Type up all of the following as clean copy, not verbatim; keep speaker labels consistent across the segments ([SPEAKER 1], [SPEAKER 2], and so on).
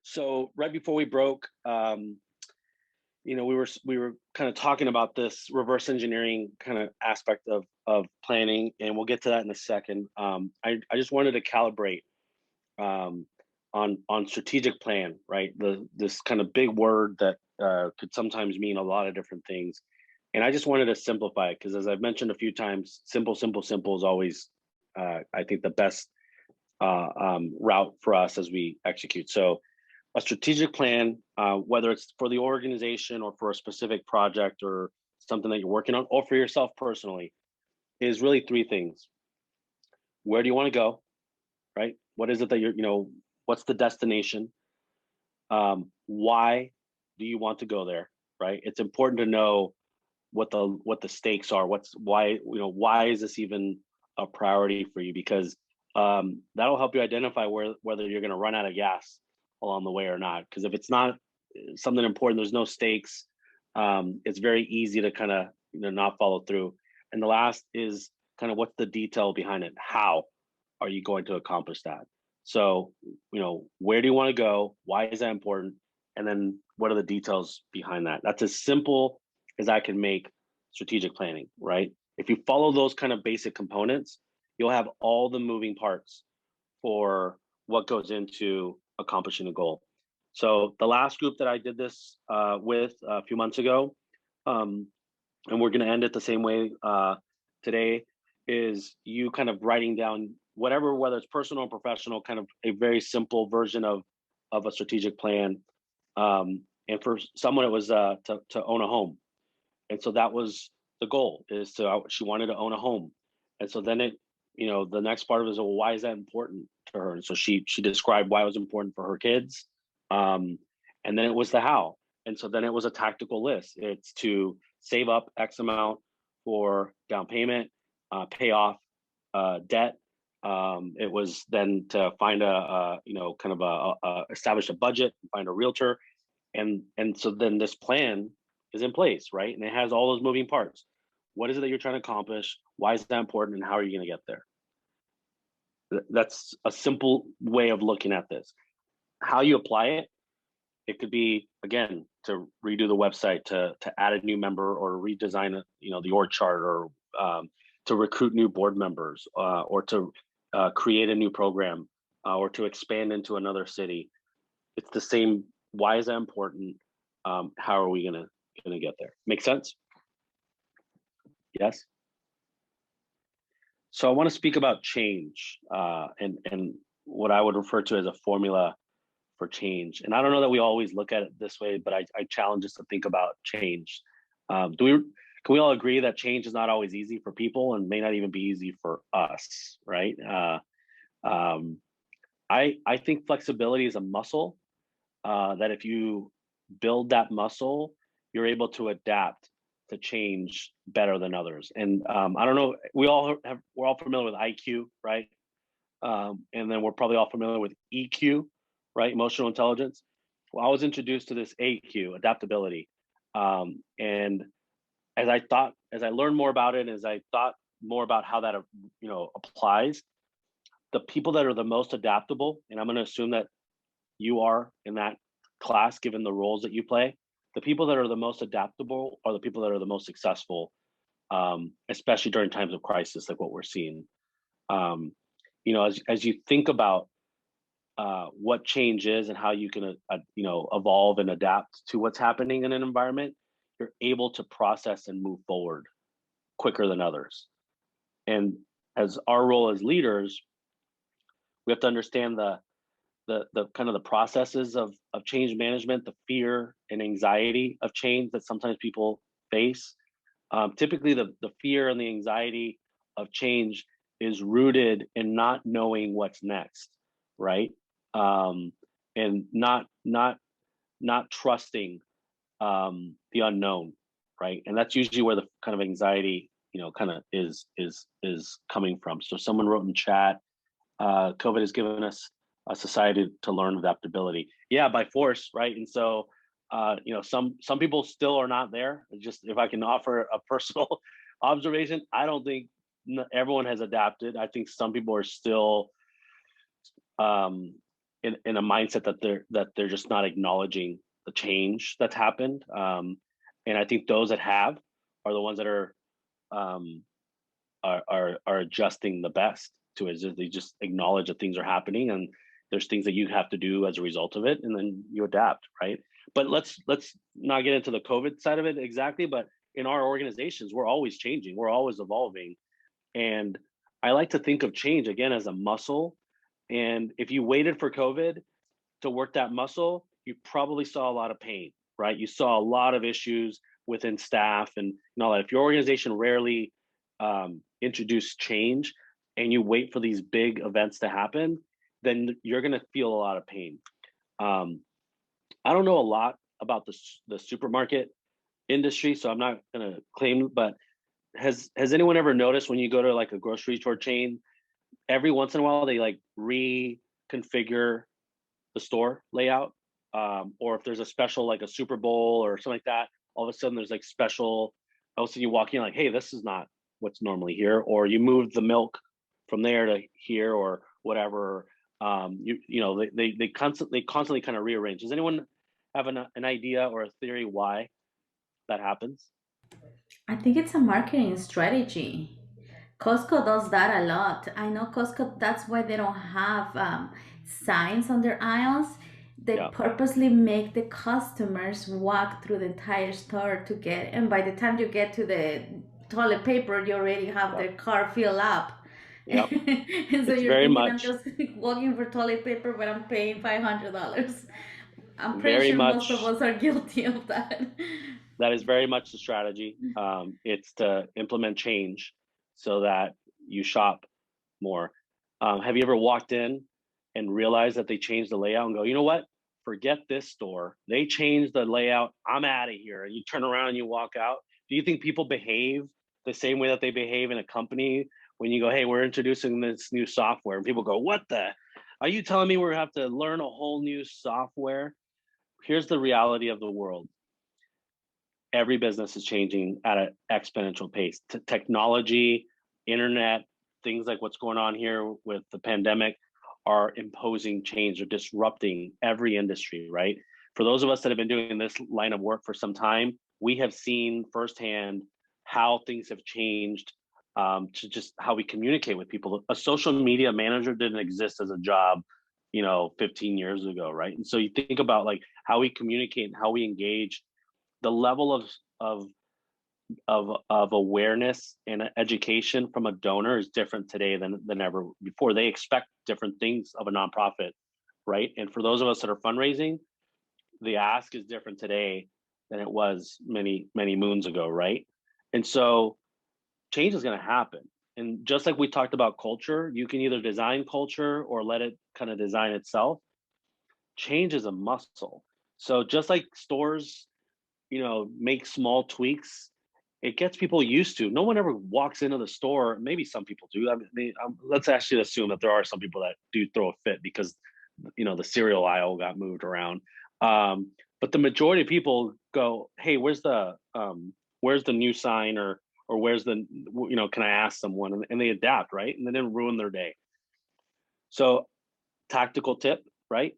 [SPEAKER 1] So right before we broke, we were kind of talking about this reverse engineering kind of aspect of planning, and we'll get to that in a second. I just wanted to calibrate um, on strategic plan, right? This kind of big word that could sometimes mean a lot of different things, and I just wanted to simplify it because, as I've mentioned a few times, simple, simple, simple is always, I think, the best route for us as we execute. So a strategic plan, whether it's for the organization or for a specific project or something that you're working on, or for yourself personally, is really three things. Where do you want to go, right? What is it that what's the destination? Why do you want to go there, right? It's important to know what the stakes are. Why is this even a priority for you? Because that'll help you identify whether you're going to run out of gas along the way or not. Because if it's not something important, there's no stakes. It's very easy to kind of not follow through. And the last is kind of what's the detail behind it. How are you going to accomplish that? So where do you want to go? Why is that important? And then what are the details behind that? That's as simple as I can make strategic planning, right? If you follow those kind of basic components, you'll have all the moving parts for what goes into accomplishing a goal. So the last group that I did this with a few months ago, and we're going to end it the same way today, is you kind of writing down whatever, whether it's personal or professional, kind of a very simple version of a strategic plan. And for someone, it was to own a home. And so that was the goal, is she wanted to own a home. And so then the next part of it is, well, why is that important to her? And so she described why it was important for her kids. And then it was the how. And so then it was a tactical list. It's to save up X amount for down payment, pay off debt. It was then to find establish a budget, find a realtor. And so then this plan is in place, right? And it has all those moving parts. What is it that you're trying to accomplish? Why is that important? And how are you going to get there? That's a simple way of looking at this. How you apply it, it could be, again, to redo the website, to add a new member, or redesign the org chart, or to recruit new board members, or to create a new program, or to expand into another city. It's the same. Why is that important? How are we gonna get there? Make sense? Yes. So I want to speak about change, and what I would refer to as a formula for change. And I don't know that we always look at it this way, but I challenge us to think about change. Can we all agree that change is not always easy for people, and may not even be easy for us, right? I think flexibility is a muscle that if you build that muscle, you're able to adapt to change better than others. And I don't know, we're all familiar with IQ, right? And then we're probably all familiar with EQ, right? Emotional intelligence. Well, I was introduced to this AQ, adaptability. And as I learned more about it, as I thought more about how that applies, the people that are the most adaptable, and I'm going to assume that you are in that class given the roles that you play, the people that are the most adaptable are the people that are the most successful, especially during times of crisis like what we're seeing. As you think about what change is and how you can evolve and adapt to what's happening in an environment, you're able to process and move forward quicker than others. And as our role as leaders, we have to understand the kind of the processes of change management, the fear and anxiety of change that sometimes people face. Typically, the fear and the anxiety of change is rooted in not knowing what's next, right? And not trusting the unknown, right? And that's usually where the kind of anxiety, kind of is coming from. So someone wrote in chat, COVID has given us a society to learn adaptability. Yeah, by force, right? And so, some people still are not there. Just if I can offer a personal observation, I don't think everyone has adapted. I think some people are still in a mindset that they're just not acknowledging the change that's happened. And I think those that have are the ones that um, are adjusting the best to it. They just acknowledge that things are happening and there's things that you have to do as a result of it, and then you adapt, right? But let's not get into the COVID side of it exactly. But in our organizations, we're always changing, we're always evolving, and I like to think of change again as a muscle. And if you waited for COVID to work that muscle, you probably saw a lot of pain, right? You saw a lot of issues within staff and all that. If your organization rarely introduce change and you wait for these big events to happen, then you're going to feel a lot of pain. Um, I don't know a lot about the supermarket industry, so I'm not going to claim. But has anyone ever noticed when you go to like a grocery store chain, every once in a while they like reconfigure the store layout, or if there's a special like a Super Bowl or something like that, all of a sudden there's like special. All of a sudden you walk in like, hey, this is not what's normally here, or you move the milk from there to here or whatever. They constantly kind of rearrange. Does anyone have an idea or a theory why that happens?
[SPEAKER 2] I think it's a marketing strategy. Costco does that a lot. I know Costco, that's why they don't have signs on their aisles. They
[SPEAKER 1] Yeah,
[SPEAKER 2] purposely make the customers walk through the entire store to get, and by the time you get to the toilet paper, you already have
[SPEAKER 1] yep,
[SPEAKER 2] the car filled up.
[SPEAKER 1] yep.
[SPEAKER 2] And so
[SPEAKER 1] It's
[SPEAKER 2] you're
[SPEAKER 1] very
[SPEAKER 2] thinking, I'm
[SPEAKER 1] much,
[SPEAKER 2] just walking for toilet paper, but I'm paying $500. I'm pretty
[SPEAKER 1] very
[SPEAKER 2] sure most of
[SPEAKER 1] much
[SPEAKER 2] us are guilty of that.
[SPEAKER 1] that is very much the strategy. It's to implement change so that you shop more. Have you ever walked in and realized that they changed the layout and go, you know what? Forget this store. They changed the layout. I'm out of here. And you turn around and you walk out. Do you think people behave the same way that they behave in a company when you go, hey, we're introducing this new software? And people go, what the? Are you telling me we're going to have to learn a whole new software? Here's the reality of the world. Every business is changing at an exponential pace. Technology, internet, things like what's going on here with the pandemic are imposing change or disrupting every industry, right? For those of us that have been doing this line of work for some time, we have seen firsthand how things have changed, to just how we communicate with people. A social media manager didn't exist as a job, 15 years ago, right? And so you think about like how we communicate and how we engage, the level of of awareness and education from a donor is different today than ever before. They expect different things of a nonprofit, right? And for those of us that are fundraising, the ask is different today than it was many moons ago, right? And so change is going to happen. And just like we talked about culture, you can either design culture or let it kind of design itself. Change is a muscle. So just like stores, make small tweaks, it gets people used to. No one ever walks into the store. Maybe some people do. I mean, let's actually assume that there are some people that do throw a fit because the cereal aisle got moved around. But the majority of people go, "Hey, where's the new sign or where's can I ask someone?" And they adapt, right? And they didn't ruin their day. So tactical tip, right?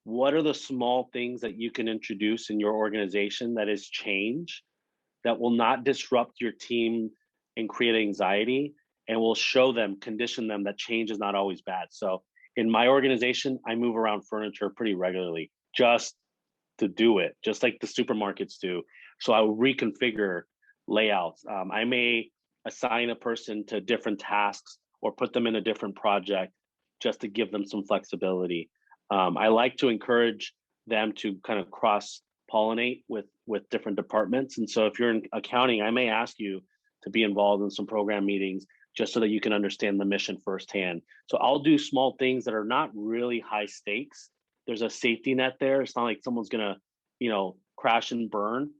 [SPEAKER 1] What are the small things that you can introduce in your organization that is change that will not disrupt your team and create anxiety, and will show them, condition them that change is not always bad. So in my organization, I move around furniture pretty regularly just to do it, just like the supermarkets do. So I will reconfigure layouts. I may assign a person to different tasks or put them in a different project just to give them some flexibility. I like to encourage them to kind of cross pollinate with different departments. And so if you're in accounting, I may ask you to be involved in some program meetings just so that you can understand the mission firsthand. So I'll do small things that are not really high stakes. There's a safety net there. It's not like someone's gonna, crash and burn,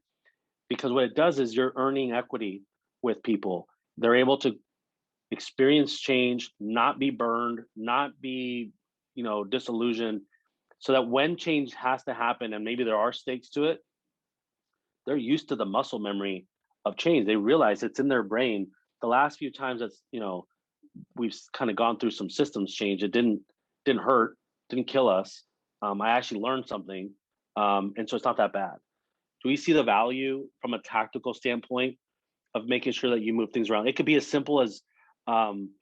[SPEAKER 1] because what it does is you're earning equity with people. They're able to experience change, not be burned, not be, disillusioned, so that when change has to happen and maybe there are stakes to it, they're used to the muscle memory of change. They realize it's in their brain. The last few times we've kind of gone through some systems change, it didn't hurt, didn't kill us. I actually learned something, and so it's not that bad. Do we see the value from a tactical standpoint of making sure that you move things around? It could be as simple as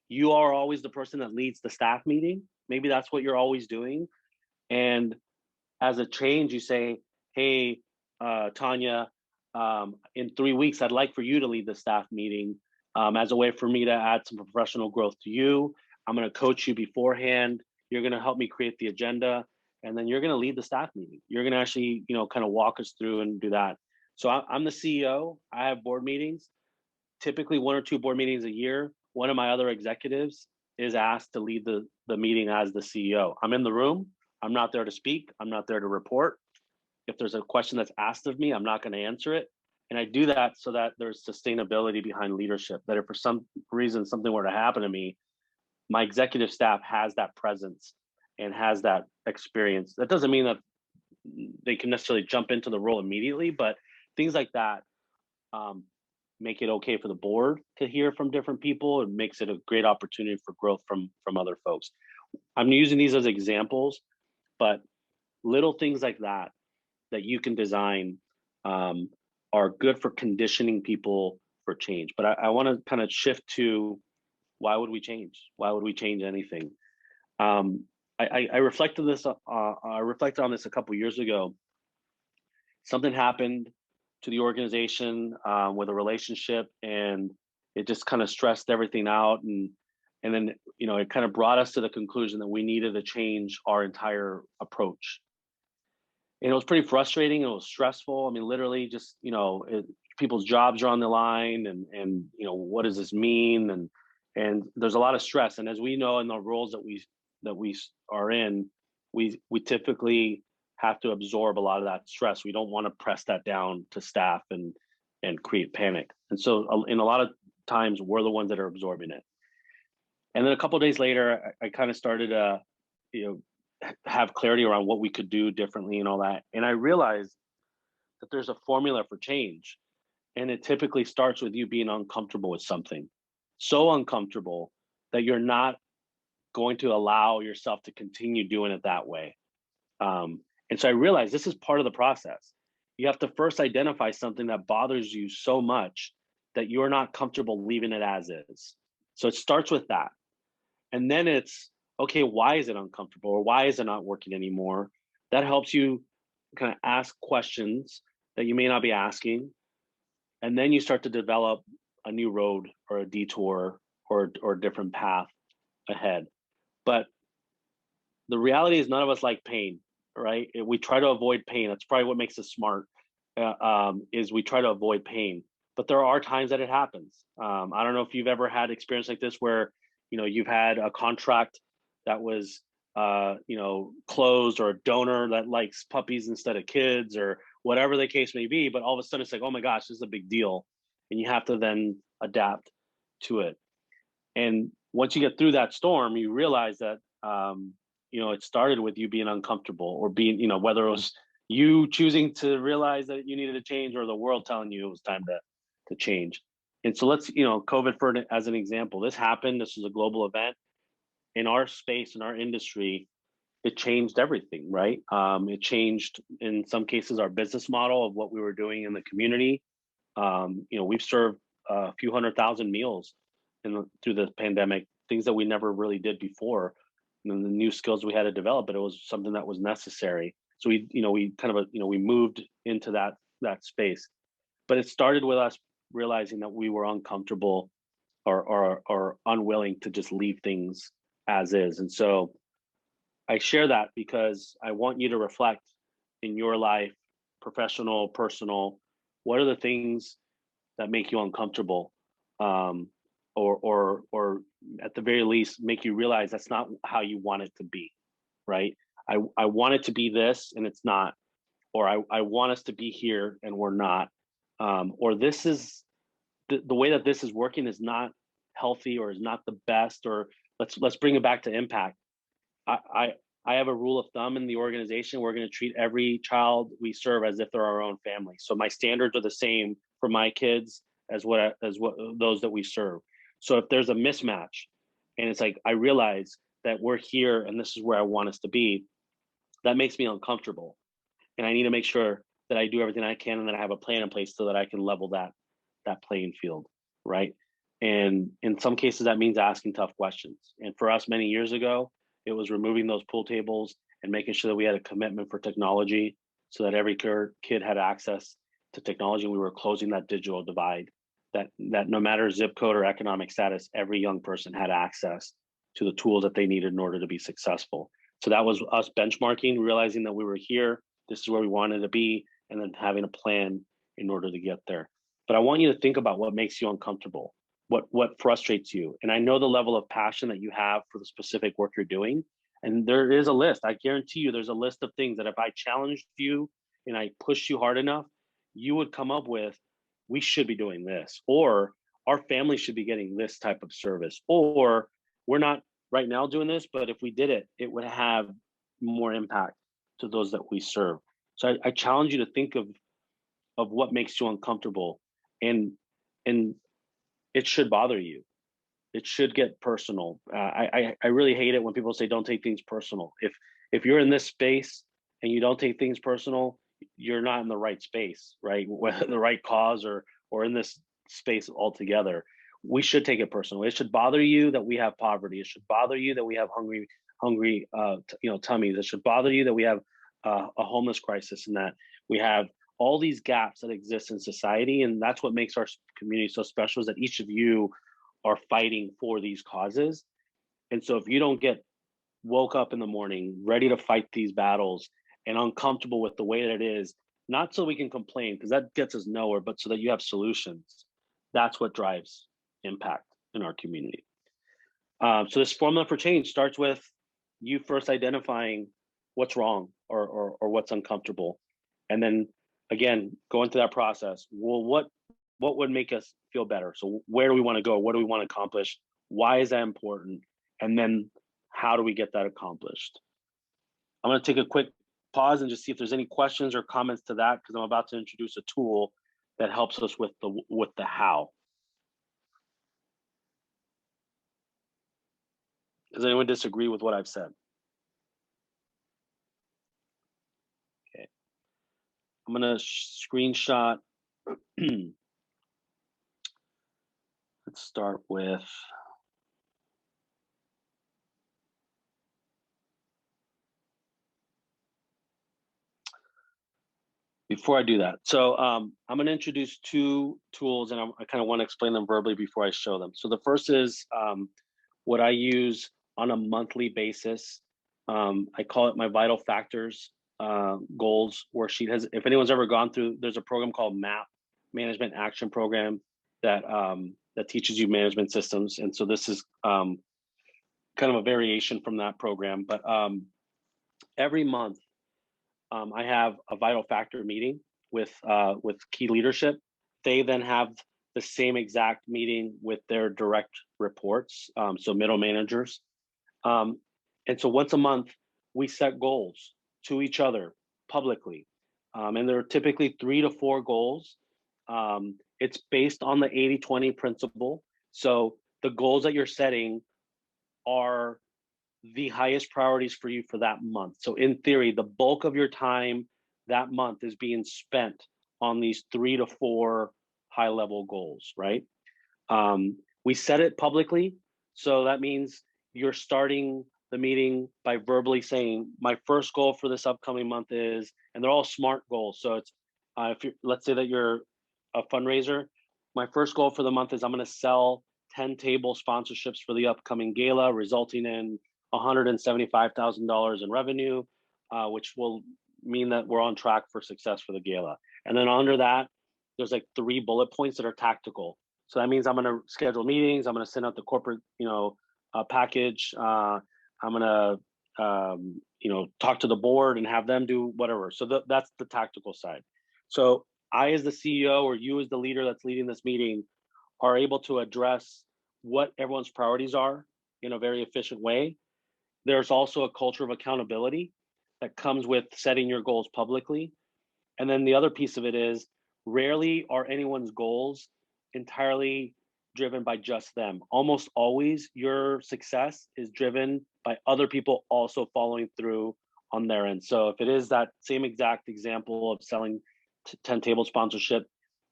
[SPEAKER 1] you are always the person that leads the staff meeting. Maybe that's what you're always doing, and as a change, you say, "Hey, Tanya, in 3 weeks, I'd like for you to lead the staff meeting as a way for me to add some professional growth to you. I'm going to coach you beforehand. You're going to help me create the agenda, and then you're going to lead the staff meeting. You're going to actually, kind of walk us through and do that." So I'm the CEO. I have board meetings, typically 1 or 2 board meetings a year. One of my other executives is asked to lead the meeting as the CEO. I'm in the room. I'm not there to speak. I'm not there to report. If there's a question that's asked of me, I'm not going to answer it. And I do that so that there's sustainability behind leadership, that if for some reason something were to happen to me, my executive staff has that presence and has that experience. That doesn't mean that they can necessarily jump into the role immediately, but things like that um, make it okay for the board to hear from different people. It makes it a great opportunity for growth from other folks. I'm using these as examples, but little things like that you can design um, are good for conditioning people for change. But I want to kind of shift to, why would we change? Why would we change anything? Um, I reflected this. I reflected on this a couple years ago. Something happened to the organization with a relationship, and it just kind of stressed everything out. And then it kind of brought us to the conclusion that we needed to change our entire approach. And it was pretty frustrating. It was stressful. I mean, literally, just people's jobs are on the line, and what does this mean? And there's a lot of stress. And as we know, in the roles that we are in, we typically have to absorb a lot of that stress. We don't want to press that down to staff and create panic. And so, in a lot of times, we're the ones that are absorbing it. And then a couple of days later, I kind of started you know have clarity around what we could do differently and all that. And I realized that there's a formula for change. And it typically starts with you being uncomfortable with something. So uncomfortable that you're not going to allow yourself to continue doing it that way. And so I realized this is part of the process. You have to first identify something that bothers you so much that you're not comfortable leaving it as is. So it starts with that. And then it's, okay, why is it uncomfortable, or why is it not working anymore? That helps you kind of ask questions that you may not be asking. And then you start to develop a new road or a detour or a different path ahead. But the reality is, none of us like pain, right? We try to avoid pain. That's probably what makes us smart, is we try to avoid pain. But there are times that it happens. I don't know if you've ever had experience like this where, you've had a contract that was, closed, or a donor that likes puppies instead of kids, or whatever the case may be. But all of a sudden it's like, oh my gosh, this is a big deal. And you have to then adapt to it. And once you get through that storm, you realize that, it started with you being uncomfortable, or being, whether it was you choosing to realize that you needed to change, or the world telling you it was time to change. And so let's, COVID as an example, this happened. This was a global event in our space, in our industry. It changed everything, right? It changed, in some cases, our business model of what we were doing in the community. We've served a few 100,000 meals through the pandemic, things that we never really did before, and the new skills we had to develop. But it was something that was necessary. So we kind of, we moved into that space. But it started with us realizing that we were uncomfortable, or unwilling to just leave things as is. And so I share that because I want you to reflect in your life, professional, personal. What are the things that make you uncomfortable, or at the very least make you realize that's not how you want it to be, right? I want it to be this and it's not, or I want us to be here and we're not, or this is the way that this is working is not healthy, or is not the best, or let's bring it back to impact. I I have a rule of thumb in the organization. We're going to treat every child we serve as if they're our own family. So my standards are the same for my kids as what those that we serve. So if there's a mismatch, and it's like I realize that we're here and this is where I want us to be, that makes me uncomfortable. And I need to make sure that I do everything I can and that I have a plan in place so that I can level that playing field, right? And in some cases, that means asking tough questions. And for us, many years ago, it was removing those pool tables and making sure that we had a commitment for technology, so that every kid had access to technology. And we were closing that digital divide. That no matter zip code or economic status, every young person had access to the tools that they needed in order to be successful. So that was us benchmarking, realizing that we were here, this is where we wanted to be, and then having a plan in order to get there. But I want you to think about what makes you uncomfortable, what frustrates you. And I know the level of passion that you have for the specific work you're doing. And there is a list. I guarantee you there's a list of things that if I challenged you and I pushed you hard enough, you would come up with, we should be doing this, or our family should be getting this type of service, or we're not right now doing this, but if we did it, it would have more impact to those that we serve. So I challenge you to think of what makes you uncomfortable, and and it should bother you. It should get personal. I really hate it when people say don't take things personal. If you're in this space and you don't take things personal, you're not in the right space, right? Whether the right cause or in this space altogether. We should take it personal. It should bother you that we have poverty. It should bother you that we have hungry tummies. It should bother you that we have a homeless crisis, and that we have all these gaps that exist in society. And that's what makes our community so special, is that each of you are fighting for these causes. And so if you don't get woke up in the morning, ready to fight these battles and uncomfortable with the way that it is, not so we can complain, because that gets us nowhere, but so that you have solutions, that's what drives impact in our community. So this formula for change starts with you first identifying what's wrong or what's uncomfortable. And then again, going through that process. Well, what would make us feel better? So where do we want to go? What do we want to accomplish? Why is that important? And then how do we get that accomplished? I'm going to take a quick pause and just see if there's any questions or comments to that, because I'm about to introduce a tool that helps us with the how. Does anyone disagree with what I've said? Okay. I'm going to screenshot. Let's start with, before I do that. So I'm going to introduce two tools, and I kind of want to explain them verbally before I show them. So the first is what I use on a monthly basis. I call it my vital factors goals worksheet. If anyone's ever gone through, there's a program called MAP, Management Action Program, that that teaches you management systems. And so this is kind of a variation from that program. But every month, I have a vital factor meeting with key leadership. They then have the same exact meeting with their direct reports, so middle managers. And so once a month, we set goals to each other publicly. And there are typically 3 to 4 goals. It's based on the 80-20 principle. So the goals that you're setting are the highest priorities for you for that month. So in theory, the bulk of your time that month is being spent on these 3 to 4 high level goals, right? We set it publicly. So that means you're starting the meeting by verbally saying, my first goal for this upcoming month is, and they're all SMART goals. So it's, if you, let's say that you're a fundraiser, my first goal for the month is I'm going to sell 10 table sponsorships for the upcoming gala, resulting in $175,000 in revenue, which will mean that we're on track for success for the gala. And then under that, there's like 3 bullet points that are tactical. So that means I'm going to schedule meetings. I'm going to send out the corporate, package. I'm going to, talk to the board and have them do whatever. So that's the tactical side. So I, as the CEO, or you as the leader that's leading this meeting, are able to address what everyone's priorities are in a very efficient way. There's also a culture of accountability that comes with setting your goals publicly. And then the other piece of it is, rarely are anyone's goals entirely driven by just them. Almost always your success is driven by other people also following through on their end. So if it is that same exact example of selling 10 table sponsorship,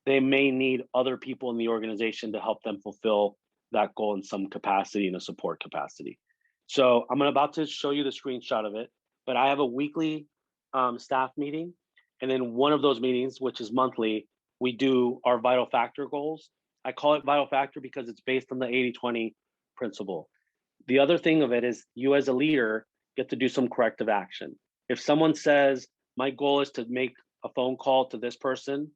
[SPEAKER 1] they may need other people in the organization to help them fulfill that goal in some capacity, in a support capacity. So I'm about to show you the screenshot of it, but I have a weekly staff meeting. And then one of those meetings, which is monthly, we do our vital factor goals. I call it vital factor because it's based on the 80-20 principle. The other thing of it is you as a leader get to do some corrective action. If someone says, my goal is to make a phone call to this person,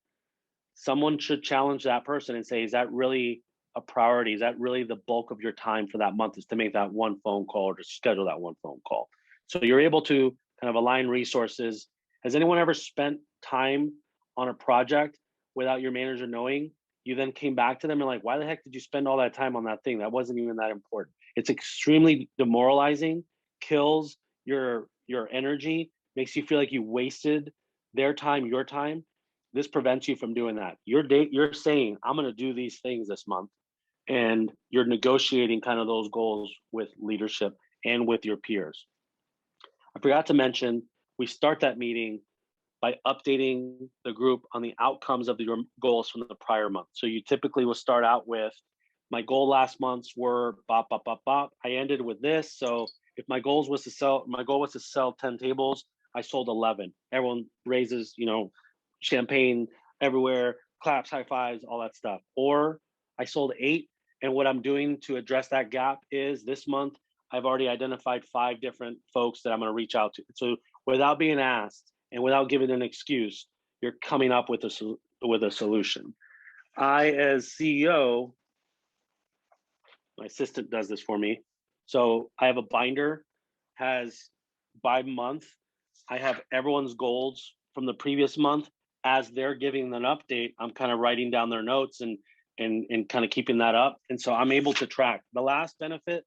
[SPEAKER 1] someone should challenge that person and say, is that really a priority? Is that really the bulk of your time for that month, is to make that one phone call or to schedule that one phone call? So you're able to kind of align resources. Has anyone ever spent time on a project without your manager knowing? You then came back to them and like, why the heck did you spend all that time on that thing? That wasn't even that important. It's extremely demoralizing, kills your energy, makes you feel like you wasted their time, your time. This prevents you from doing that. You're saying, I'm going to do these things this month, and you're negotiating kind of those goals with leadership and with your peers. I forgot to mention, we start that meeting by updating the group on the outcomes of your goals from the prior month. So you typically will start out with, my goal last month's were bop, bop, bop, bop. I ended with this. So if my goal was to sell 10 tables, I sold 11. Everyone raises, champagne everywhere, claps, high fives, all that stuff. Or I sold 8. And what I'm doing to address that gap is this month, I've already identified 5 different folks that I'm going to reach out to. So without being asked and without giving an excuse, you're coming up with a solution. I, as CEO, my assistant does this for me. So I have a binder, has by month, I have everyone's goals from the previous month. As they're giving an update, I'm kind of writing down their notes and kind of keeping that up. And so I'm able to track. The last benefit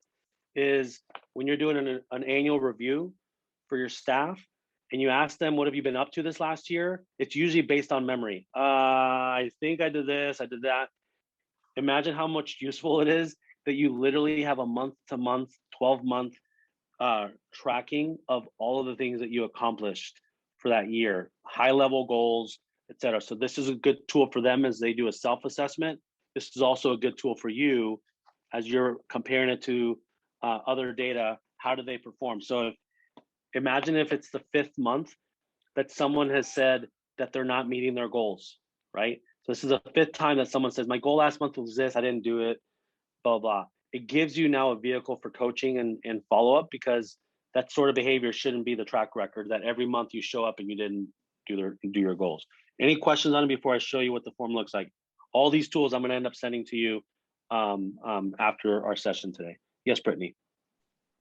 [SPEAKER 1] is when you're doing an annual review for your staff and you ask them, what have you been up to this last year? It's usually based on memory. I think I did this, I did that. Imagine how much useful it is that you literally have a month to month, 12-month tracking of all of the things that you accomplished for that year, high level goals, etc. So this is a good tool for them as they do a self-assessment. This is also a good tool for you as you're comparing it to other data. How do they perform? So imagine if it's the 5th month that someone has said that they're not meeting their goals, right? So this is the 5th time that someone says, my goal last month was this, I didn't do it, blah, blah. It gives you now a vehicle for coaching and follow-up, because that sort of behavior shouldn't be the track record that every month you show up and you didn't do your goals. Any questions on it before I show you what the form looks like? All these tools I'm going to end up sending to you after our session today. Yes, Brittany.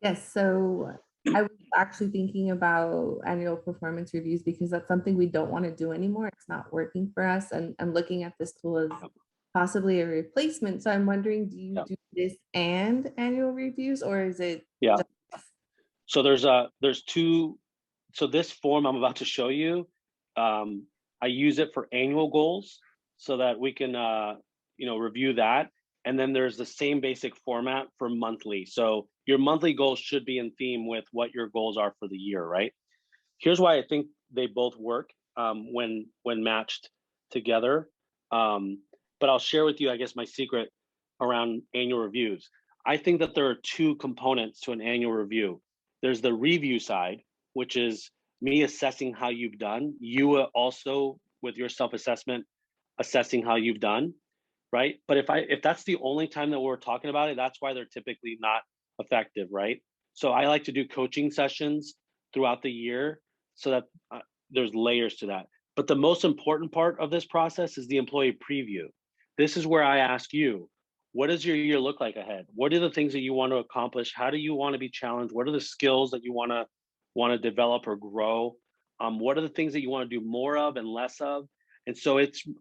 [SPEAKER 3] Yes, so I was actually thinking about annual performance reviews because that's something we don't want to do anymore. It's not working for us. And I'm looking at this tool as possibly a replacement. So I'm wondering, do you do this and annual reviews, or is it?
[SPEAKER 1] Yeah. So there's 2. So this form I'm about to show you, I use it for annual goals so that we can, review that. And then there's the same basic format for monthly. So your monthly goals should be in theme with what your goals are for the year, right? Here's why I think they both work when matched together. But I'll share with you, I guess, my secret around annual reviews. I think that there are 2 components to an annual review. There's the review side, which is me assessing how you've done. You also, with your self-assessment, assessing how you've done, right? But if that's the only time that we're talking about it, that's why they're typically not effective, right? So I like to do coaching sessions throughout the year so that there's layers to that. But the most important part of this process is the employee preview. This is where I ask you, what does your year look like ahead? What are the things that you want to accomplish? How do you want to be challenged? What are the skills that you want to develop or grow? What are the things that you want to do more of and less of? And so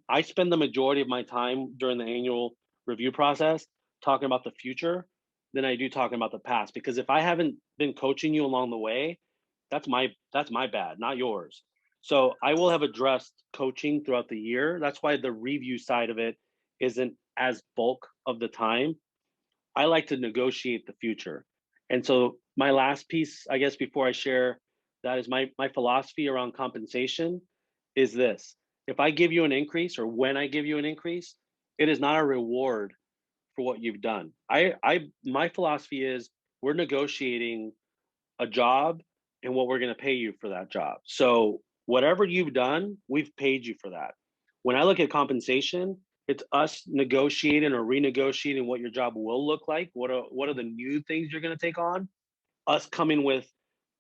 [SPEAKER 1] I spend the majority of my time during the annual review process talking about the future than I do talking about the past. Because if I haven't been coaching you along the way, that's my bad, not yours. So I will have addressed coaching throughout the year. That's why the review side of it isn't as bulk of the time, I like to negotiate the future. And so my last piece, I guess, before I share that is my philosophy around compensation is this. If I give you an increase or when I give you an increase, it is not a reward for what you've done. My philosophy is we're negotiating a job and what we're going to pay you for that job. So whatever you've done, we've paid you for that. When I look at compensation, it's us negotiating or renegotiating what your job will look like. What are the new things you're going to take on? Us coming with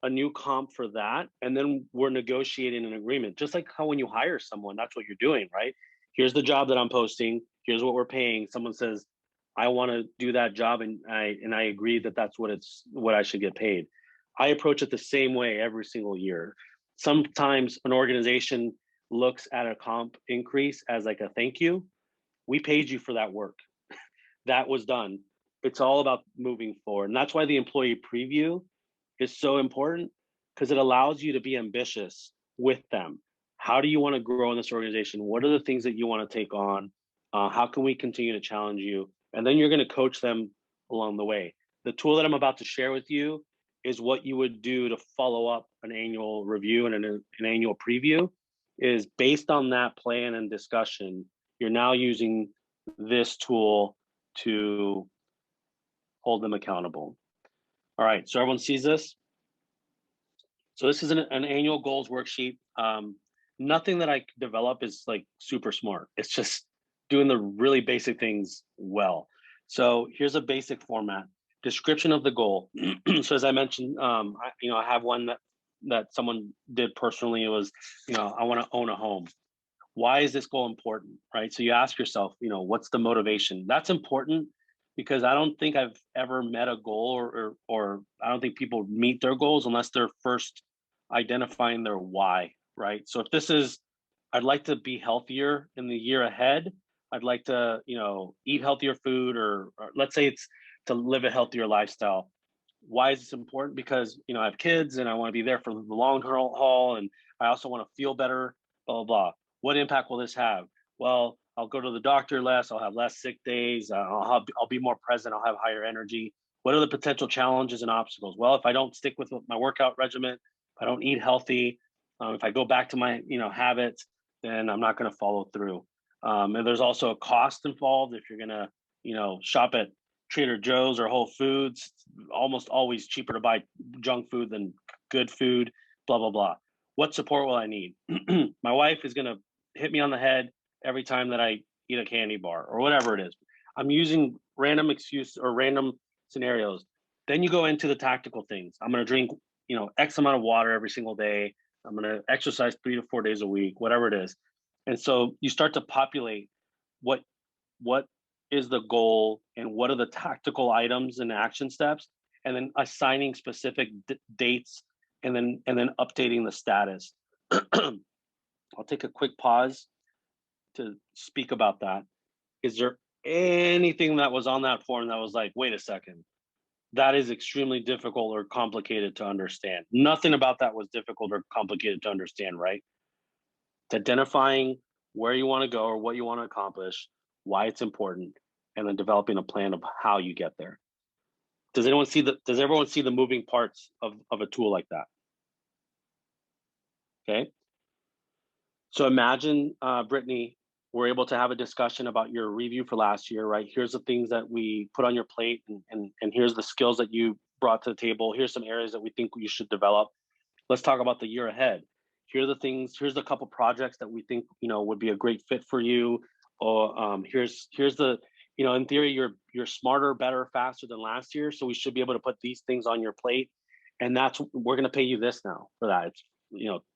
[SPEAKER 1] a new comp for that, and then we're negotiating an agreement. Just like how when you hire someone, that's what you're doing, right? Here's the job that I'm posting. Here's what we're paying. Someone says, "I want to do that job," and I agree that that's what I should get paid. I approach it the same way every single year. Sometimes an organization looks at a comp increase as like a thank you. We paid you for that work. That was done. It's all about moving forward. And that's why the employee preview is so important because it allows you to be ambitious with them. How do you want to grow in this organization? What are the things that you want to take on? How can we continue to challenge you? And then you're going to coach them along the way. The tool that I'm about to share with you is what you would do to follow up an annual review and an annual preview is based on that plan and discussion. You're now using this tool to hold them accountable. All right, so everyone sees this. So this is an annual goals worksheet. Nothing that I develop is like super smart. It's just doing the really basic things well. So here's a basic format. Description of the goal. So as I mentioned, I have one that someone did personally. It was, I want to own a home. Why is this goal important, right? So you ask yourself, what's the motivation? That's important because I don't think I've ever met a goal or I don't think people meet their goals unless they're first identifying their why, right? So if this is, I'd like to be healthier in the year ahead. I'd like to, eat healthier food or let's say it's to live a healthier lifestyle. Why is this important? Because, I have kids and I want to be there for the long haul and I also want to feel better, blah, blah, blah. What impact will this have? Well, I'll go to the doctor less. I'll have less sick days. I'll be more present. I'll have higher energy. What are the potential challenges and obstacles? Well, if I don't stick with my workout regimen, if I don't eat healthy, if I go back to my habits, then I'm not going to follow through. And there's also a cost involved if you're going to shop at Trader Joe's or Whole Foods. It's almost always cheaper to buy junk food than good food. Blah blah blah. What support will I need? My wife is going to hit me on the head every time that I eat a candy bar or whatever it is. I'm using random excuse or random scenarios. Then you go into the tactical things. I'm going to drink, X amount of water every single day. I'm going to exercise 3 to 4 days a week, whatever it is. And so you start to populate what is the goal and what are the tactical items and action steps, and then assigning specific dates and then updating the status. I'll take a quick pause to speak about that. Is there anything that was on that form that was like, wait a second, that is extremely difficult or complicated to understand? Nothing about that was difficult or complicated to understand, right? It's identifying where you want to go or what you want to accomplish, why it's important, and then developing a plan of how you get there. Does everyone see the moving parts of a tool like that? Okay. So imagine, Brittany, we're able to have a discussion about your review for last year, right? Here's the things that we put on your plate and here's the skills that you brought to the table. Here's some areas that we think you should develop. Let's talk about the year ahead. Here are the things, here's a couple projects that we think, would be a great fit for you. Or here's the, in theory, you're smarter, better, faster than last year. So we should be able to put these things on your plate. And we're going to pay you this now for that. It's,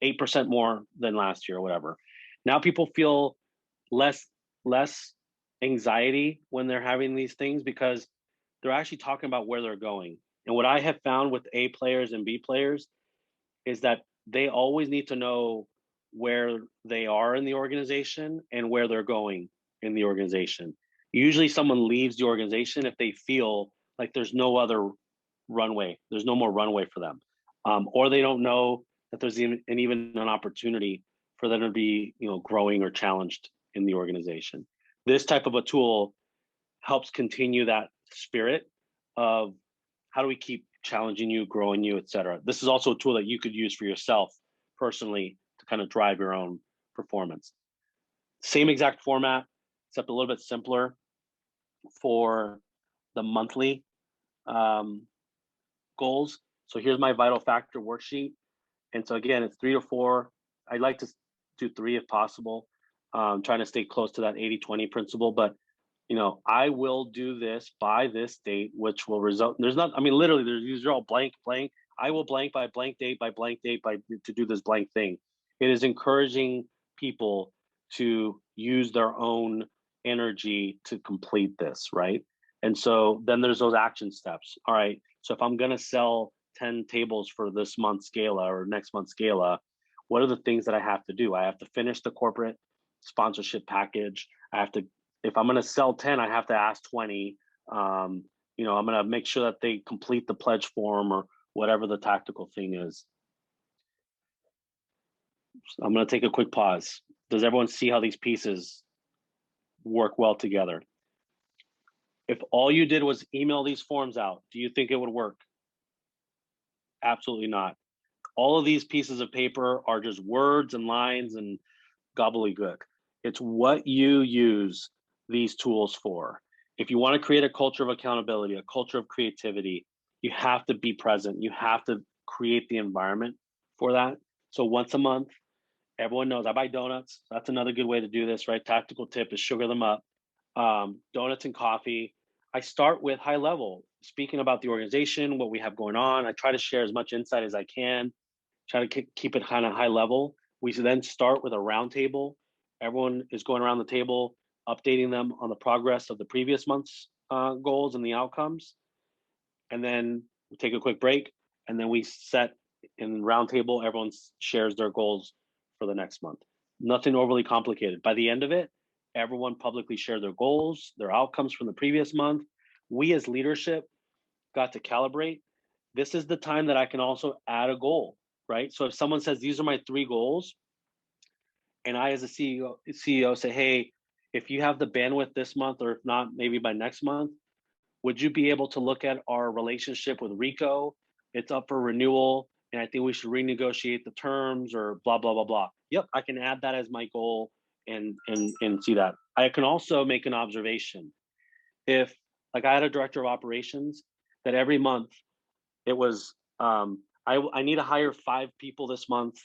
[SPEAKER 1] 8% more than last year or whatever. Now people feel less anxiety when they're having these things because they're actually talking about where they're going. And what I have found with A players and B players is that they always need to know where they are in the organization and where they're going in the organization. Usually someone leaves the organization if they feel like there's no other runway, there's no more runway for them, or they don't know that there's even an opportunity for them to be growing or challenged in the organization. This type of a tool helps continue that spirit of how do we keep challenging you, growing you, et cetera. This is also a tool that you could use for yourself personally to kind of drive your own performance. Same exact format, except a little bit simpler for the monthly goals. So here's my vital factor worksheet. And so again, it's 3 to 4. I'd like to do 3 if possible. Trying to stay close to that 80-20 principle, but I will do this by this date, which will result. There's not. I mean, literally, these are all blank. I will blank by blank date to do this blank thing. It is encouraging people to use their own energy to complete this, right? And so then there's those action steps. All right. So if I'm gonna sell 10 tables for this month's gala or next month's gala, what are the things that I have to do? I have to finish the corporate sponsorship package. I have to, if I'm going to sell 10, I have to ask 20. I'm going to make sure that they complete the pledge form or whatever the tactical thing is. I'm going to take a quick pause. Does everyone see how these pieces work well together? If all you did was email these forms out, do you think it would work? Absolutely not. All of these pieces of paper are just words and lines and gobbledygook. It's what you use these tools for. If you want to create a culture of accountability, a culture of creativity, you have to be present. You have to create the environment for that. So once a month, everyone knows I buy donuts. That's another good way to do this, right? Tactical tip is sugar them up. Donuts and coffee. I start with high level, speaking about the organization, what we have going on. I try to share as much insight as I can, try to keep it kind of high level. We then start with a round table. Everyone is going around the table, updating them on the progress of the previous month's goals and the outcomes. And then we take a quick break, and then we set in round table, everyone shares their goals for the next month. Nothing overly complicated. By the end of it, everyone publicly shared their goals, their outcomes from the previous month. We as leadership got to calibrate. This is the time that I can also add a goal, right? So if someone says, these are my 3 goals, and I as a CEO say, hey, if you have the bandwidth this month, or if not, maybe by next month, would you be able to look at our relationship with Rico? It's up for renewal, and I think we should renegotiate the terms or blah, blah, blah, blah. Yep, I can add that as my goal and see that. I can also make an observation. If, like, I had a director of operations that every month it was, I need to hire 5 people this month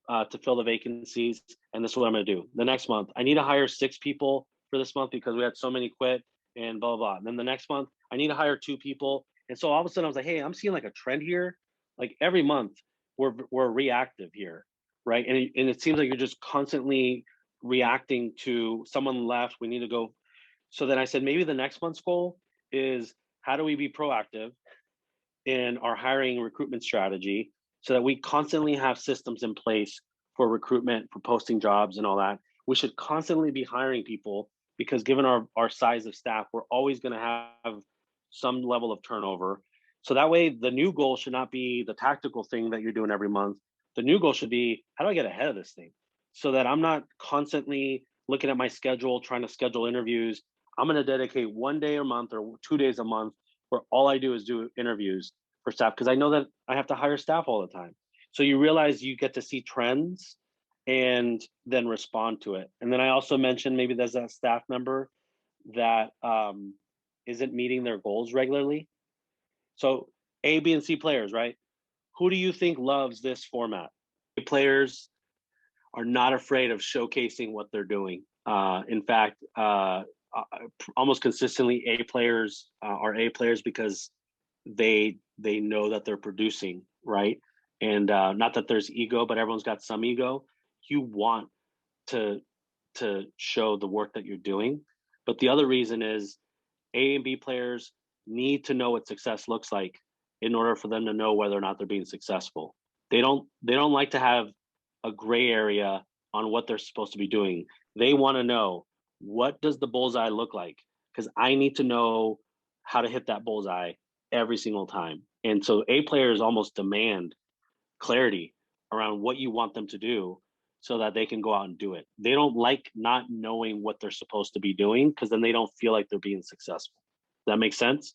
[SPEAKER 1] to fill the vacancies, and this is what I'm going to do. The next month, I need to hire 6 people for this month because we had so many quit and blah, blah, blah. And then the next month, I need to hire 2 people. And so all of a sudden I was like, hey, I'm seeing like a trend here. Like every month we're reactive here, right? And it seems like you're just constantly reacting to someone left, we need to go. So then I said, maybe the next month's goal is how do we be proactive in our hiring and recruitment strategy so that we constantly have systems in place for recruitment, for posting jobs and all that. We should constantly be hiring people because given our size of staff, we're always going to have some level of turnover. So that way, the new goal should not be the tactical thing that you're doing every month. The new goal should be, how do I get ahead of this thing so that I'm not constantly looking at my schedule, trying to schedule interviews. I'm going to dedicate 1 day a month or 2 days a month where all I do is do interviews for staff because I know that I have to hire staff all the time. So you realize you get to see trends and then respond to it. And then I also mentioned maybe there's a staff member that isn't meeting their goals regularly. So A, B, and C players, right? Who do you think loves this format? A players are not afraid of showcasing what they're doing. In fact, almost consistently A players are A players because they know that they're producing, right? And not that there's ego, but everyone's got some ego. You want to show the work that you're doing. But the other reason is A and B players need to know what success looks like in order for them to know whether or not they're being successful. They don't like to have a gray area on what they're supposed to be doing. They want to know, what does the bullseye look like? Because I need to know how to hit that bullseye every single time. And so A players almost demand clarity around what you want them to do so that they can go out and do it. They don't like not knowing what they're supposed to be doing because then they don't feel like they're being successful. Does that make sense?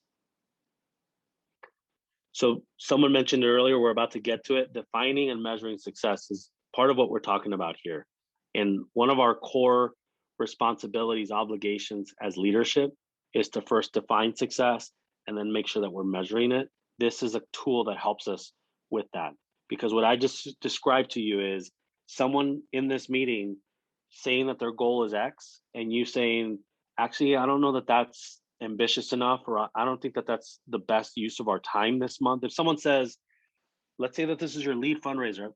[SPEAKER 1] So someone mentioned earlier, we're about to get to it. Defining and measuring success is part of what we're talking about here. And one of our core responsibilities, obligations as leadership is to first define success and then make sure that we're measuring it. This is a tool that helps us with that. Because what I just described to you is someone in this meeting saying that their goal is X and you saying, actually, I don't know that that's ambitious enough, or I don't think that that's the best use of our time this month. If someone says, let's say that this is your lead fundraiser,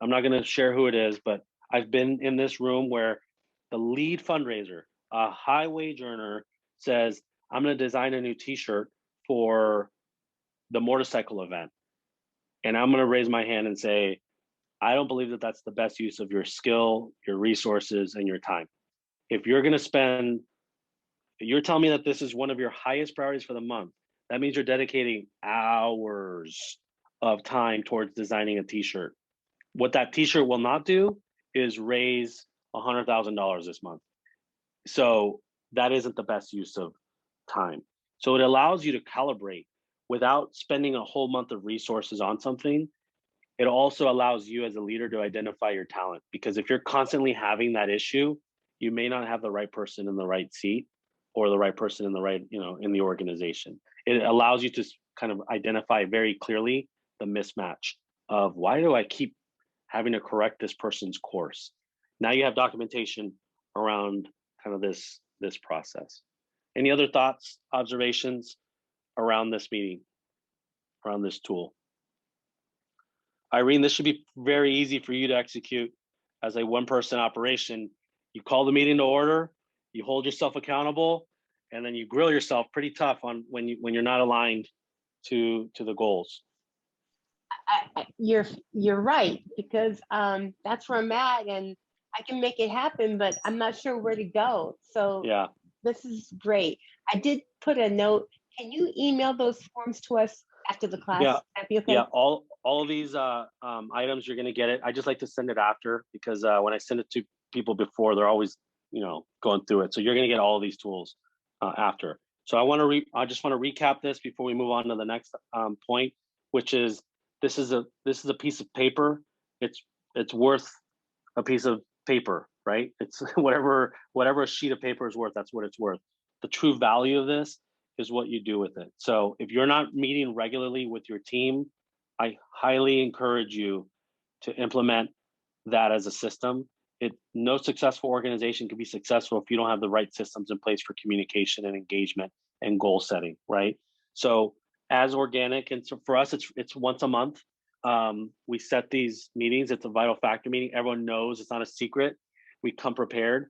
[SPEAKER 1] I'm not going to share who it is, but I've been in this room where the lead fundraiser, a high wage earner, says, I'm going to design a new t-shirt for the motorcycle event. And I'm going to raise my hand and say, I don't believe that that's the best use of your skill, your resources, and your time. If you're going to spend, you're telling me that this is one of your highest priorities for the month, that means you're dedicating hours of time towards designing a t-shirt. What that t-shirt will not do is raise $100,000 this month. So that isn't the best use of time. So it allows you to calibrate without spending a whole month of resources on something. It also allows you as a leader to identify your talent, because if you're constantly having that issue, you may not have the right person in the right seat or the right person in the right, in the organization. It allows you to kind of identify very clearly the mismatch of, why do I keep having to correct this person's course? Now you have documentation around kind of this process. Any other thoughts, observations around this meeting, around this tool? Irene, this should be very easy for you to execute as a one-person operation. You call the meeting to order, you hold yourself accountable, and then you grill yourself pretty tough on when you're not aligned to the goals.
[SPEAKER 4] You're right, because that's where I'm at, and I can make it happen, but I'm not sure where to go. So
[SPEAKER 1] yeah,
[SPEAKER 4] this is great. I did put a note. Can you email those forms to us after the class?
[SPEAKER 1] Yeah,
[SPEAKER 4] that'd be okay.
[SPEAKER 1] Yeah, all of these items, you're gonna get it. I just like to send it after, because when I send it to people before, they're always going through it. So you're gonna get all of these tools after. So I just want to recap this before we move on to the next point, which is this is a piece of paper. It's worth a piece of paper, right? It's whatever a sheet of paper is worth, that's what it's worth. The true value of this is what you do with it. So if you're not meeting regularly with your team, I highly encourage you to implement that as a system. No successful organization can be successful if you don't have the right systems in place for communication and engagement and goal setting, right? So as organic, and so for us, it's once a month. We set these meetings. It's a vital factor meeting. Everyone knows it's not a secret. We come prepared.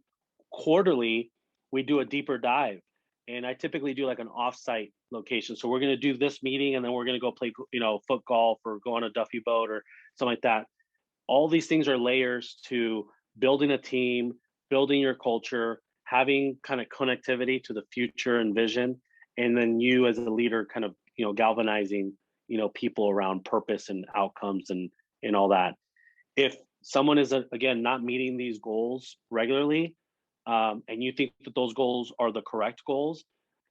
[SPEAKER 1] Quarterly, we do a deeper dive. And I typically do like an off-site location. So we're going to do this meeting, and then we're going to go play, foot golf or go on a Duffy boat or something like that. All these things are layers to building a team, building your culture, having kind of connectivity to the future and vision, and then you as a leader kind of galvanizing people around purpose and outcomes and all that. If someone is again not meeting these goals regularly, and you think that those goals are the correct goals,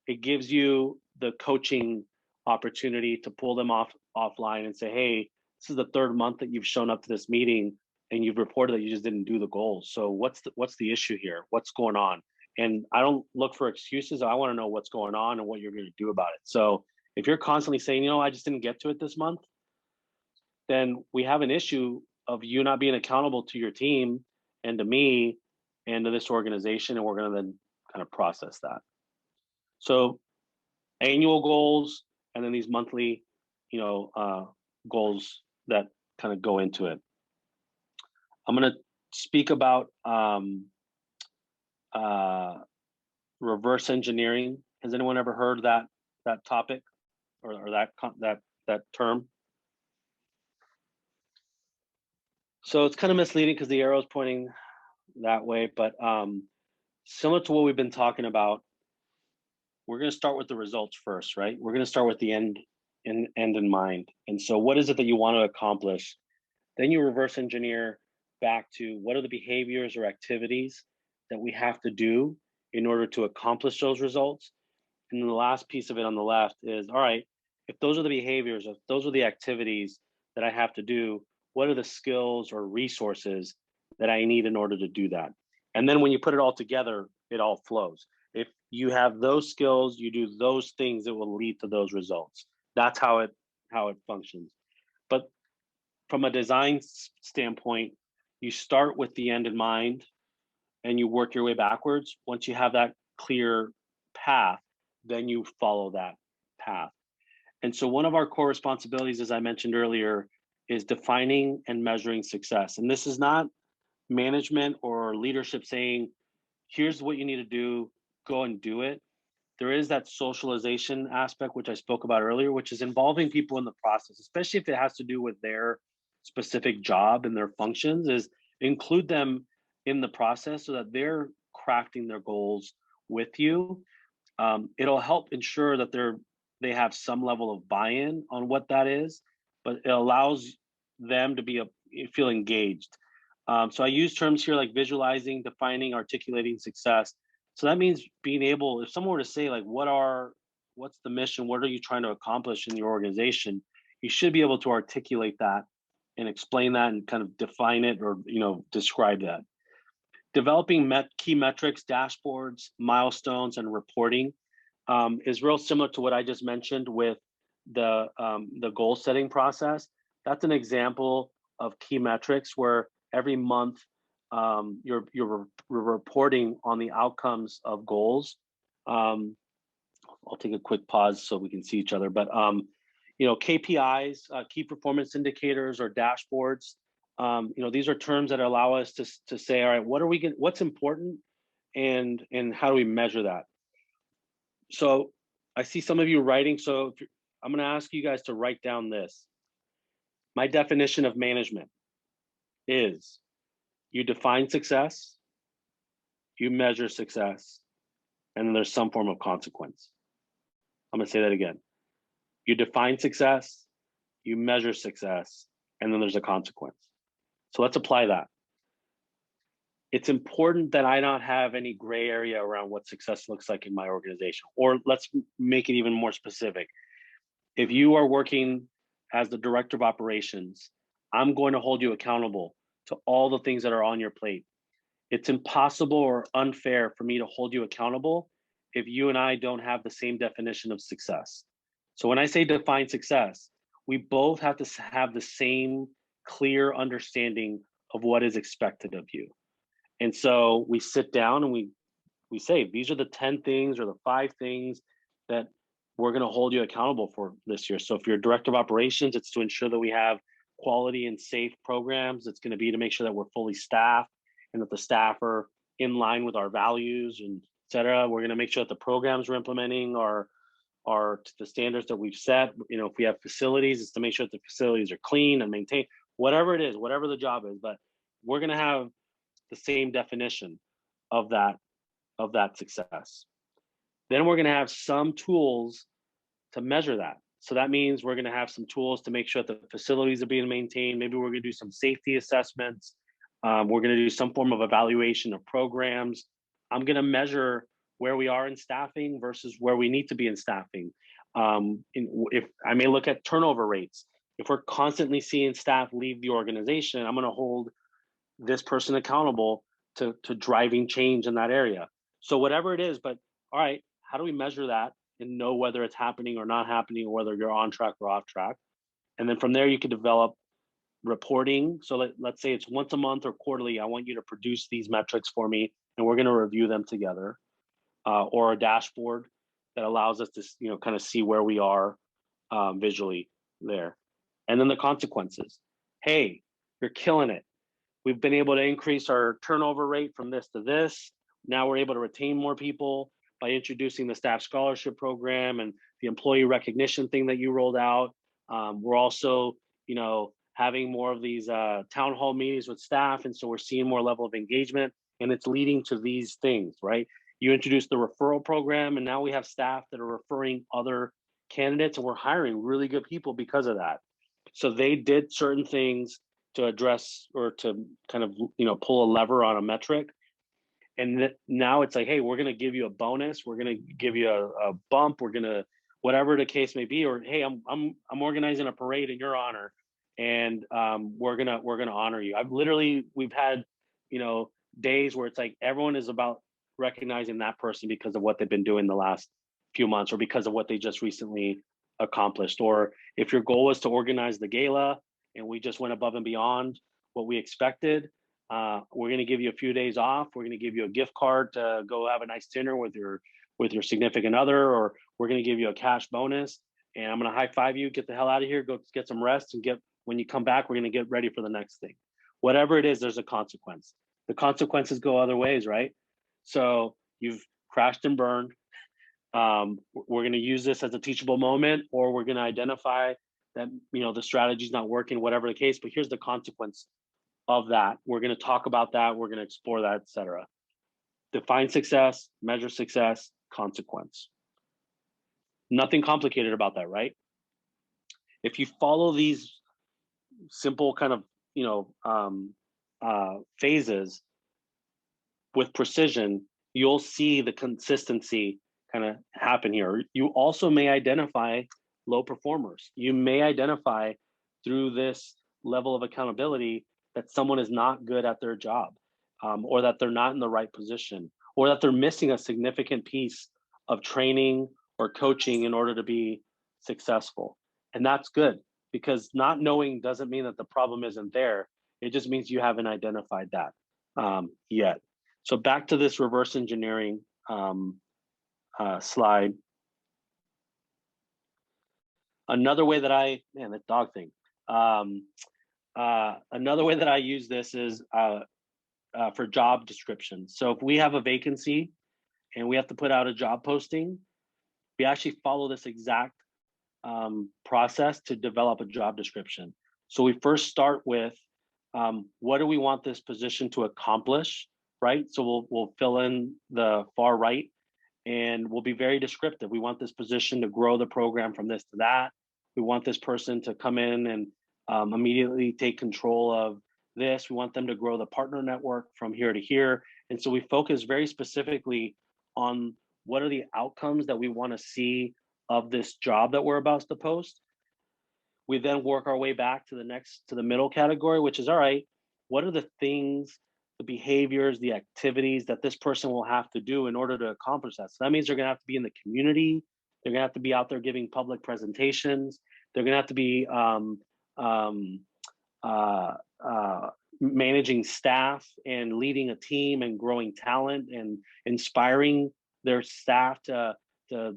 [SPEAKER 1] it gives you the coaching opportunity to pull them offline and say, hey, this is the third month that you've shown up to this meeting and you've reported that you just didn't do the goals. So what's the issue here? What's going on? And I don't look for excuses. I want to know what's going on and what you're going to do about it. So if you're constantly saying, I just didn't get to it this month, then we have an issue of you not being accountable to your team and to me and to this organization, and we're going to then kind of process that. So annual goals, and then these monthly, goals that kind of go into it. I'm going to speak about reverse engineering. Has anyone ever heard that topic or that term? So it's kind of misleading because the arrow is pointing that way, but similar to what we've been talking about, we're going to start with the results first, right? We're going to start with the end in mind. And so what is it that you want to accomplish? Then you reverse engineer back to what are the behaviors or activities that we have to do in order to accomplish those results. And then the last piece of it on the left is, all right, if those are the behaviors, if those are the activities that I have to do, what are the skills or resources that I need in order to do that? And then when you put it all together, it all flows. If you have those skills, you do those things that will lead to those results. That's how it functions. But from a design standpoint, you start with the end in mind and you work your way backwards. Once you have that clear path, then you follow that path. And so one of our core responsibilities, as I mentioned earlier, is defining and measuring success. And this is not management or leadership saying, here's what you need to do, go and do it. There is that socialization aspect, which I spoke about earlier, which is involving people in the process, especially if it has to do with their specific job and their functions, is include them in the process so that they're crafting their goals with you. It'll help ensure that they have some level of buy-in on what that is, but it allows them to feel engaged. So I use terms here like visualizing, defining, articulating success. So that means being able, if someone were to say like, what's the mission? What are you trying to accomplish in your organization? You should be able to articulate that and explain that and kind of define it or, describe that. Developing key metrics, dashboards, milestones, and reporting is real similar to what I just mentioned with the goal setting process. That's an example of key metrics where every month you're reporting on the outcomes of goals. I'll take a quick pause so we can see each other. But KPIs, key performance indicators, or dashboards. These are terms that allow us to say, all right, what's important, and how do we measure that? So I see some of you writing. So I'm going to ask you guys to write down this. My definition of management is you define success, you measure success, and then there's some form of consequence. I'm going to say that again. You define success, you measure success, and then there's a consequence. So let's apply that. It's important that I not have any gray area around what success looks like in my organization. Or let's make it even more specific. If you are working as the director of operations, I'm going to hold you accountable to all the things that are on your plate. It's impossible or unfair for me to hold you accountable if you and I don't have the same definition of success. So when I say define success, we both have to have the same clear understanding of what is expected of you. And so we sit down and we say, these are the 10 things or the 5 things that we're going to hold you accountable for this year. So if you're a director of operations, it's to ensure that we have quality and safe programs. It's going to be to make sure that we're fully staffed and that the staff are in line with our values and et cetera. We're going to make sure that the programs we're implementing are to the standards that we've set. If we have facilities, it's to make sure that the facilities are clean and maintained, whatever it is, whatever the job is. But we're going to have the same definition of that success. Then we're going to have some tools to measure that. So that means we're going to have some tools to make sure that the facilities are being maintained. Maybe we're going to do some safety assessments. We're going to do some form of evaluation of programs. I'm going to measure where we are in staffing versus where we need to be in staffing. If I may look at turnover rates. If we're constantly seeing staff leave the organization, I'm going to hold this person accountable to driving change in that area. So whatever it is, but all right, how do we measure that and know whether it's happening or not happening, or whether you're on track or off track? And then from there, you could develop reporting. So let's say it's once a month or quarterly. I want you to produce these metrics for me, and we're going to review them together, or a dashboard that allows us to kind of see where we are visually there. And then the consequences. Hey, you're killing it. We've been able to increase our turnover rate from this to this. Now we're able to retain more people by introducing the staff scholarship program and the employee recognition thing that you rolled out. We're also, having more of these town hall meetings with staff. And so we're seeing more level of engagement, and it's leading to these things, right? You introduced the referral program, and now we have staff that are referring other candidates, and we're hiring really good people because of that. So they did certain things to address or to kind of, pull a lever on a metric. And now it's like, hey, we're going to give you a bonus. We're going to give you a bump. We're going to, whatever the case may be, or, hey, I'm organizing a parade in your honor, and we're going to honor you. We've had, days where it's like everyone is about recognizing that person because of what they've been doing the last few months, or because of what they just recently accomplished. Or if your goal was to organize the gala and we just went above and beyond what we expected, we're going to give you a few days off. We're going to give you a gift card to go have a nice dinner with your significant other, or we're going to give you a cash bonus, and I'm going to high five you, get the hell out of here, go get some rest, and when you come back, we're going to get ready for the next thing. Whatever it is, there's a consequence. The consequences go other ways, right? So you've crashed and burned. We're going to use this as a teachable moment, or we're going to identify that, the strategy's not working, whatever the case, but here's the consequence of that. We're going to talk about that. We're going to explore that, etc. Define success, measure success, consequence. Nothing complicated about that, right? If you follow these simple kind of, phases with precision, you'll see the consistency kind of happen here. You also may identify low performers. You may identify through this level of accountability that someone is not good at their job, or that they're not in the right position, or that they're missing a significant piece of training or coaching in order to be successful. And that's good, because not knowing doesn't mean that the problem isn't there. It just means you haven't identified that yet. So back to this reverse engineering slide. Another way that that dog thing. Another way that I use this is for job descriptions. So if we have a vacancy and we have to put out a job posting, we actually follow this exact process to develop a job description. So we first start with what do we want this position to accomplish, right? So we'll fill in the far right, and we'll be very descriptive. We want this position to grow the program from this to that. We want this person to come in and immediately take control of this. We want them to grow the partner network from here to here. And so we focus very specifically on what are the outcomes that we want to see of this job that we're about to post. We then work our way back to the middle category, which is, all right, what are the things, the behaviors, the activities that this person will have to do in order to accomplish that? So that means they're going to have to be in the community. They're going to have to be out there giving public presentations. They're going to have to be managing staff and leading a team and growing talent and inspiring their staff to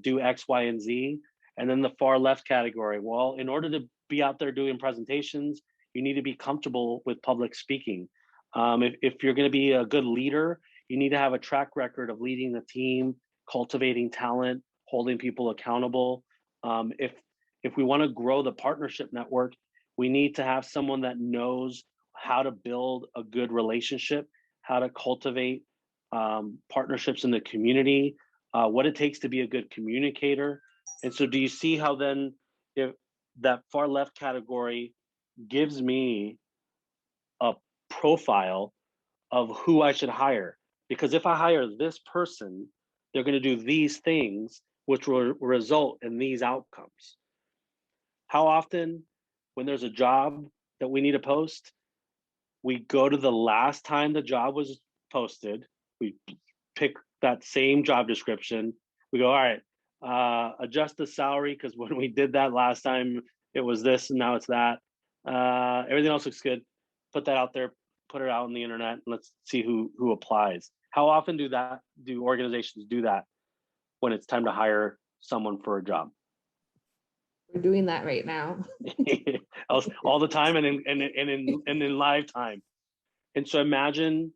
[SPEAKER 1] do X, Y, and Z. And then the far left category, well, in order to be out there doing presentations, you need to be comfortable with public speaking. If you're going to be a good leader, you need to have a track record of leading the team, cultivating talent, holding people accountable. If we want to grow the partnership network, we need to have someone that knows how to build a good relationship, how to cultivate partnerships in the community, what it takes to be a good communicator. And so do you see how then, if that far left category gives me a profile of who I should hire? Because if I hire this person, they're going to do these things, which will result in these outcomes. How often, when there's a job that we need to post, we go to the last time the job was posted, we pick that same job description, we go, all right, adjust the salary, because when we did that last time, it was this, and now it's that. Everything else looks good. Put that out there, put it out on the internet, and let's see who applies. How often do organizations do that when it's time to hire someone for a job?
[SPEAKER 3] We're doing that right now.
[SPEAKER 1] All the time, and in live time. And so imagine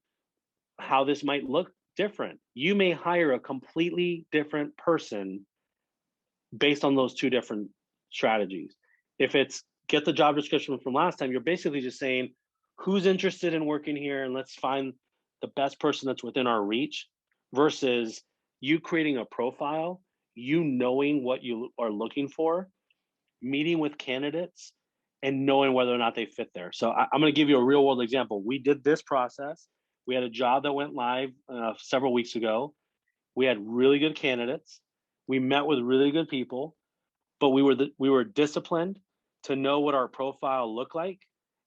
[SPEAKER 1] how this might look different. You may hire a completely different person based on those two different strategies. If it's get the job description from last time, you're basically just saying, who's interested in working here, and let's find the best person that's within our reach, versus you creating a profile, you knowing what you are looking for, meeting with candidates, and knowing whether or not they fit there. So I'm going to give you a real world example. We did this process. We had a job that went live several weeks ago. We had really good candidates. We met with really good people, but we were disciplined to know what our profile looked like,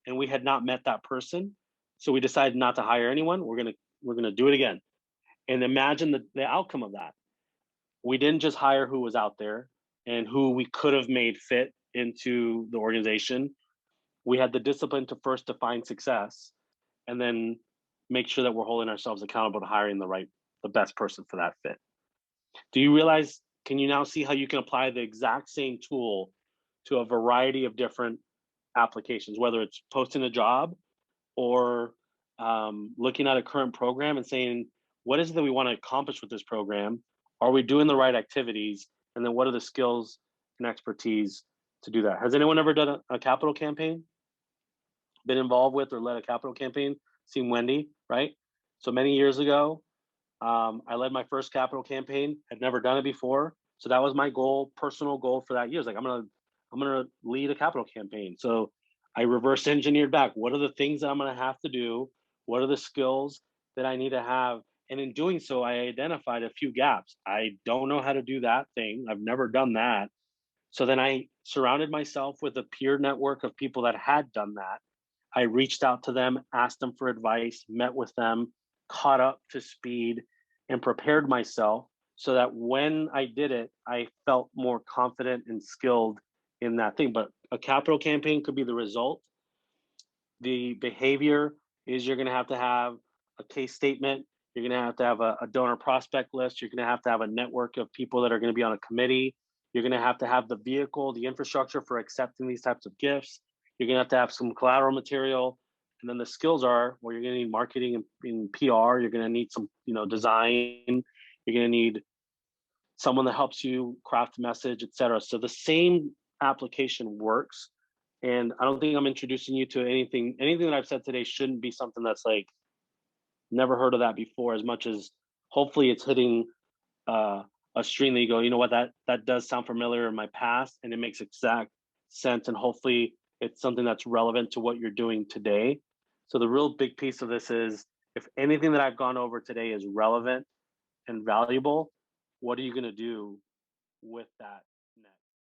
[SPEAKER 1] and we had not met that person. So we decided not to hire anyone. We're gonna do it again. And imagine the outcome of that. We didn't just hire who was out there and who we could have made fit into the organization. We had the discipline to first define success and then make sure that we're holding ourselves accountable to hiring the best person for that fit. Do you realize, can you now see how you can apply the exact same tool to a variety of different applications, whether it's posting a job or looking at a current program and saying, what is it that we want to accomplish with this program? Are we doing the right activities? And then what are the skills and expertise to do that? Has anyone ever done a capital campaign? Been involved with or led a capital campaign? Seen Wendy, right? So many years ago, I led my first capital campaign. Had never done it before, so that was my goal, personal goal for that year. It's like I'm gonna lead a capital campaign. So I reverse engineered back. What are the things that I'm gonna have to do? What are the skills that I need to have? And in doing so, I identified a few gaps. I don't know how to do that thing. I've never done that. So then I surrounded myself with a peer network of people that had done that. I reached out to them, asked them for advice, met with them, caught up to speed, and prepared myself so that when I did it, I felt more confident and skilled in that thing. But a capital campaign could be the result. The behavior is you're going to have a case statement. You're going to have a donor prospect list. You're going to have a network of people that are going to be on a committee. You're going to have the vehicle, the infrastructure for accepting these types of gifts. You're going to have some collateral material. And then the skills are where you're going to need marketing and PR. You're going to need some, design. You're going to need someone that helps you craft message, et cetera. So the same application works. And I don't think I'm introducing you to anything that I've said today shouldn't be something that's like never heard of that before, as much as hopefully it's hitting a string that you go, you know what, that does sound familiar in my past, and it makes exact sense. And hopefully it's something that's relevant to what you're doing today. So the real big piece of this is, if anything that I've gone over today is relevant and valuable, what are you going to do with that